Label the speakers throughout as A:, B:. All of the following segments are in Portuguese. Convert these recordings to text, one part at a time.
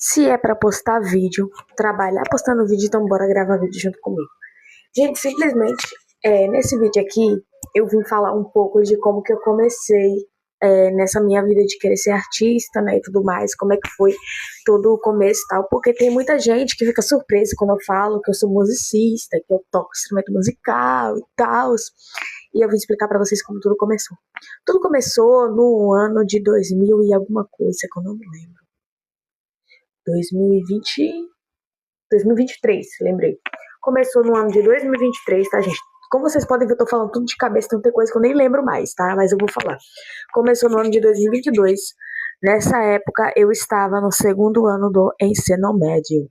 A: Se é pra postar vídeo, trabalhar postando vídeo, então bora gravar vídeo junto comigo. Gente, simplesmente, nesse vídeo aqui, eu vim falar um pouco de como que eu comecei nessa minha vida de querer ser artista, né, e tudo mais, como é que foi todo o começo e tal, porque tem muita gente que fica surpresa quando eu falo que eu sou musicista, que eu toco instrumento musical e tal, e eu vim explicar pra vocês como tudo começou. Tudo começou no ano de 2000 e alguma coisa, que eu não me lembro. 2023, lembrei. Começou no ano de 2023, tá, gente? Como vocês podem ver, eu tô falando tudo de cabeça, então tem coisa que eu nem lembro mais, tá? Mas eu vou falar. Começou no ano de 2022. Nessa época, eu estava no segundo ano do ensino médio.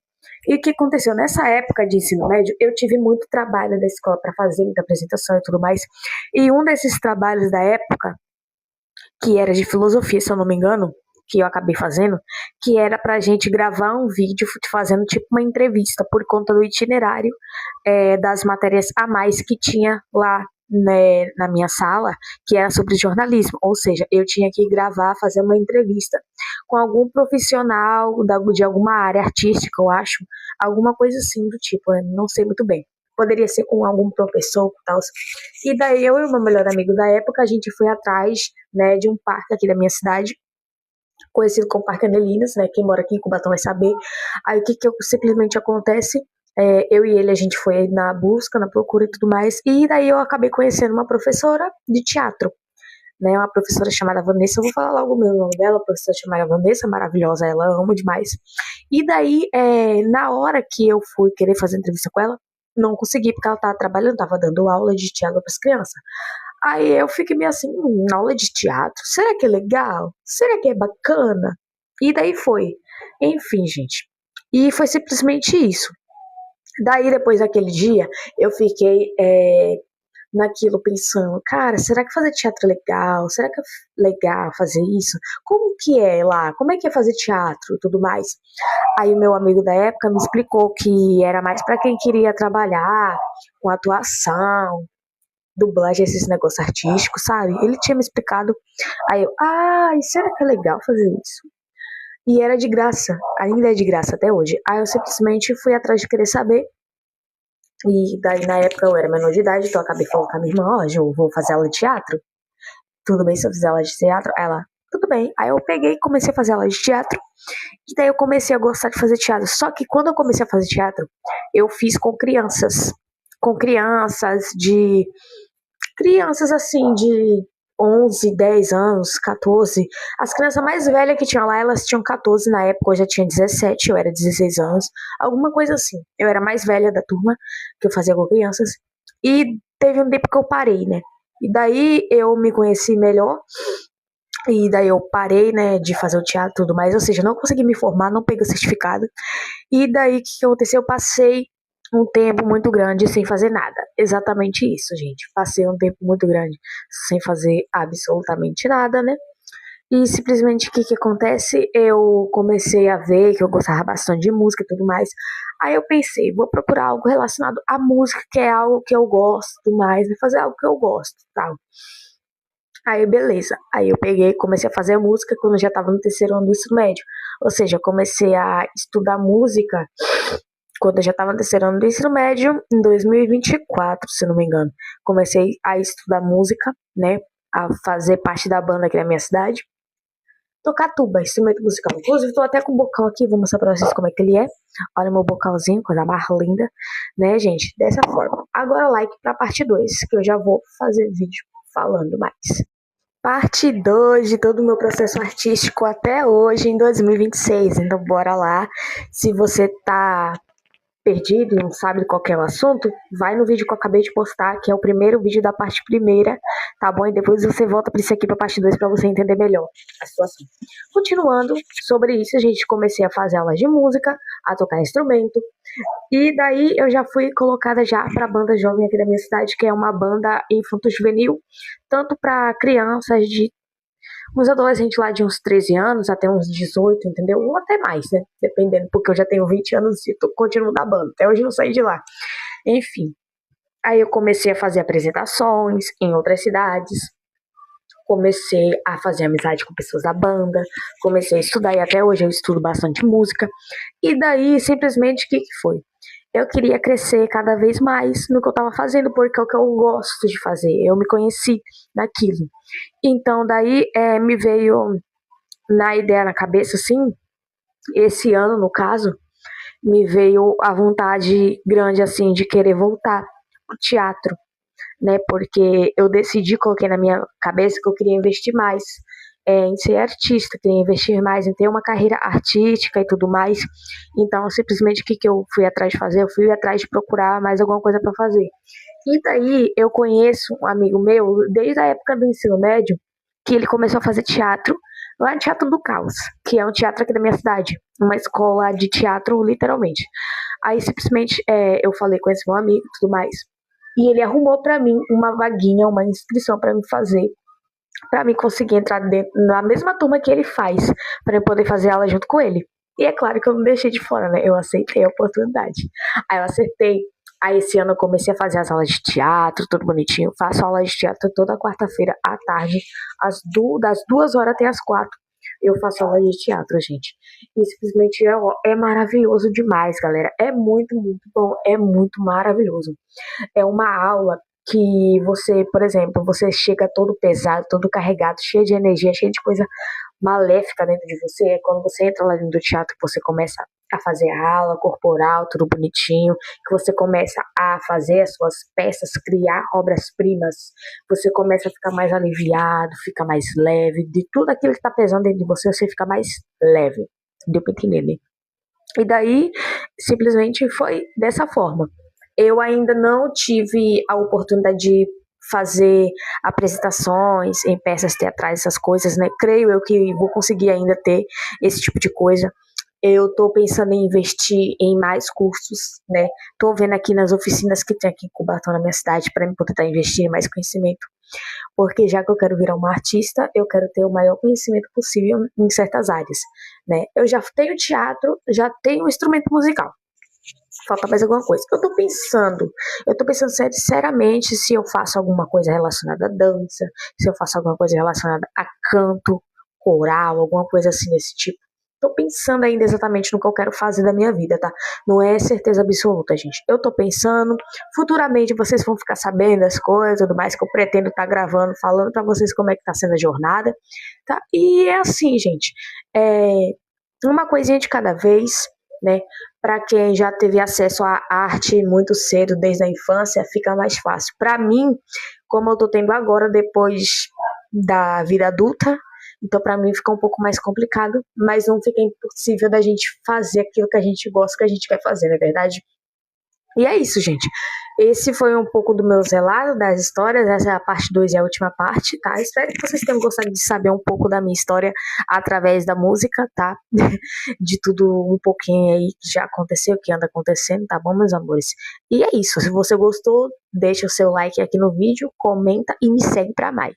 A: E o que aconteceu? Nessa época de ensino médio, eu tive muito trabalho da escola para fazer, muita apresentação e tudo mais. E um desses trabalhos da época, que era de filosofia, se eu não me engano, que eu acabei fazendo, que era pra gente gravar um vídeo fazendo tipo uma entrevista por conta do itinerário das matérias a mais que tinha lá, né, na minha sala, que era sobre jornalismo, ou seja, eu tinha que gravar, fazer uma entrevista com algum profissional de alguma área artística, eu acho, alguma coisa assim do tipo, eu não sei muito bem. Poderia ser com algum professor e tal. E daí eu e o meu melhor amigo da época, a gente foi atrás, né, de um parque aqui da minha cidade, conhecido como Parque Anelinas, né? Quem mora aqui em Cubatão vai saber. Aí o que simplesmente acontece? Eu e ele, a gente foi na busca, na procura e tudo mais, e daí eu acabei conhecendo uma professora de teatro, né? Uma professora chamada Vanessa, eu vou falar logo o meu nome dela, a professora chamada Vanessa, maravilhosa, ela amo demais. E daí, na hora que eu fui querer fazer entrevista com ela, não consegui, porque ela tava trabalhando, tava dando aula de teatro para as crianças. Aí eu fiquei meio assim, aula de teatro, será que é legal? Será que é bacana? E daí foi. Enfim, gente. E foi simplesmente isso. Daí, depois daquele dia, eu fiquei naquilo pensando, cara, será que fazer teatro é legal? Será que é legal fazer isso? Como que é lá? Como é que é fazer teatro e tudo mais? Aí o meu amigo da época me explicou que era mais para quem queria trabalhar com atuação, dublagem, esses negócios artísticos, sabe? Ele tinha me explicado. Aí eu, será que é legal fazer isso? E era de graça, ainda é de graça até hoje. Aí eu simplesmente fui atrás de querer saber. E daí na época eu era menor de idade, então eu acabei falando com a minha irmã, ó, eu vou fazer aula de teatro. Tudo bem se eu fizer aula de teatro? Ela, tudo bem. Aí eu peguei e comecei a fazer aula de teatro. E daí eu comecei a gostar de fazer teatro. Só que quando eu comecei a fazer teatro, eu fiz com crianças. Com crianças assim de 11, 10 anos, 14. As crianças mais velhas que tinham lá, elas tinham 14 na época, eu já tinha 17, eu era 16 anos, alguma coisa assim. Eu era mais velha da turma, que eu fazia com crianças. E teve um tempo que eu parei, né? E daí eu me conheci melhor. E daí eu parei, né, de fazer o teatro e tudo mais. Ou seja, não consegui me formar, não peguei o certificado. E daí o que aconteceu? Eu passei um tempo muito grande sem fazer nada. Exatamente isso, gente. Passei um tempo muito grande sem fazer absolutamente nada, né? E simplesmente o que acontece? Eu comecei a ver que eu gostava bastante de música e tudo mais. Aí eu pensei, vou procurar algo relacionado à música, que é algo que eu gosto mais, né? Fazer algo que eu gosto, tal. Aí, beleza. Aí eu peguei, comecei a fazer música quando eu já tava no terceiro ano do ensino médio. Ou seja, eu comecei a estudar música quando eu já estava no terceiro ano do ensino médio, em 2024, se não me engano. Comecei a estudar música, né? A fazer parte da banda aqui na minha cidade. Tocar tuba, instrumento musical. Inclusive, tô até com o bocal aqui, vou mostrar pra vocês como é que ele é. Olha meu bocalzinho, coisa mais linda, né, gente? Dessa forma. Agora, like pra parte 2, que eu já vou fazer vídeo falando mais. Parte 2 de todo o meu processo artístico até hoje, em 2026. Então, bora lá. Se você tá perdido, não sabe qual é o assunto, vai no vídeo que eu acabei de postar, que é o primeiro vídeo da parte primeira, tá bom? E depois você volta para esse aqui, para parte 2, para você entender melhor a situação. Continuando sobre isso, a gente comecei a fazer aulas de música, a tocar instrumento, e daí eu já fui colocada já para a banda jovem aqui da minha cidade, que é uma banda infanto-juvenil, tanto para crianças de uns adolescentes lá de uns 13 anos até uns 18, entendeu? Ou até mais, né? Dependendo, porque eu já tenho 20 anos e continuo da banda. Até hoje não saí de lá. Enfim. Aí eu comecei a fazer apresentações em outras cidades, comecei a fazer amizade com pessoas da banda, comecei a estudar e até hoje eu estudo bastante música. E daí, simplesmente, o que foi? Eu queria crescer cada vez mais no que eu estava fazendo, porque é o que eu gosto de fazer. Eu me conheci naquilo. Então, daí me veio na ideia na cabeça, assim, esse ano, no caso, me veio a vontade grande, assim, de querer voltar ao teatro, né? Porque eu decidi, coloquei na minha cabeça que eu queria investir mais em ser artista, queria investir mais em ter uma carreira artística e tudo mais. Então, simplesmente, o que eu fui atrás de fazer? Eu fui atrás de procurar mais alguma coisa para fazer. E daí, eu conheço um amigo meu, desde a época do ensino médio, que ele começou a fazer teatro lá no Teatro do Caos, que é um teatro aqui da minha cidade, uma escola de teatro, literalmente. Aí, simplesmente, eu falei com esse meu amigo e tudo mais, e ele arrumou pra mim uma vaguinha, uma inscrição pra me fazer, pra mim conseguir entrar dentro, na mesma turma que ele faz, pra eu poder fazer aula junto com ele. E é claro que eu não deixei de fora, né? Eu aceitei a oportunidade. Aí eu acertei. Aí esse ano eu comecei a fazer as aulas de teatro, tudo bonitinho. Faço aula de teatro toda quarta-feira à tarde, das 2 horas até as 4. Eu faço aula de teatro, gente. E simplesmente é maravilhoso demais, galera. É muito, muito bom. É muito maravilhoso. É uma aula que você, por exemplo, você chega todo pesado, todo carregado, cheio de energia, cheio de coisa maléfica dentro de você. É quando você entra lá dentro do teatro que você começa a fazer a aula corporal, tudo bonitinho, que você começa a fazer as suas peças, criar obras-primas, você começa a ficar mais aliviado, fica mais leve, de tudo aquilo que está pesando dentro de você, você fica mais leve. Deu pra entender, né? E daí, simplesmente foi dessa forma. Eu ainda não tive a oportunidade de fazer apresentações em peças teatrais, essas coisas, né? Creio eu que vou conseguir ainda ter esse tipo de coisa. Eu tô pensando em investir em mais cursos, né? Tô vendo aqui nas oficinas que tem aqui em Cubatão, na minha cidade, para eu poder estar investindo em mais conhecimento. Porque já que eu quero virar uma artista, eu quero ter o maior conhecimento possível em certas áreas, né? Eu já tenho teatro, já tenho instrumento musical. Falta mais alguma coisa. Eu tô pensando seriamente se eu faço alguma coisa relacionada a dança, se eu faço alguma coisa relacionada a canto, coral, alguma coisa assim desse tipo. Tô pensando ainda exatamente no que eu quero fazer da minha vida, tá? Não é certeza absoluta, gente. Eu tô pensando, futuramente vocês vão ficar sabendo das coisas, tudo mais que eu pretendo estar gravando, falando pra vocês como é que tá sendo a jornada, tá? E é assim, gente, uma coisinha de cada vez, né? Para quem já teve acesso à arte muito cedo, desde a infância, fica mais fácil. Para mim, como eu tô tendo agora, depois da vida adulta, então para mim fica um pouco mais complicado, mas não fica impossível da gente fazer aquilo que a gente gosta, que a gente quer fazer, não é verdade? E é isso, gente. Esse foi um pouco do meu relato das histórias. Essa é a parte 2 e a última parte, tá? Espero que vocês tenham gostado de saber um pouco da minha história através da música, tá? De tudo um pouquinho aí que já aconteceu, que anda acontecendo, tá bom, meus amores? E é isso. Se você gostou, deixa o seu like aqui no vídeo, comenta e me segue pra mais.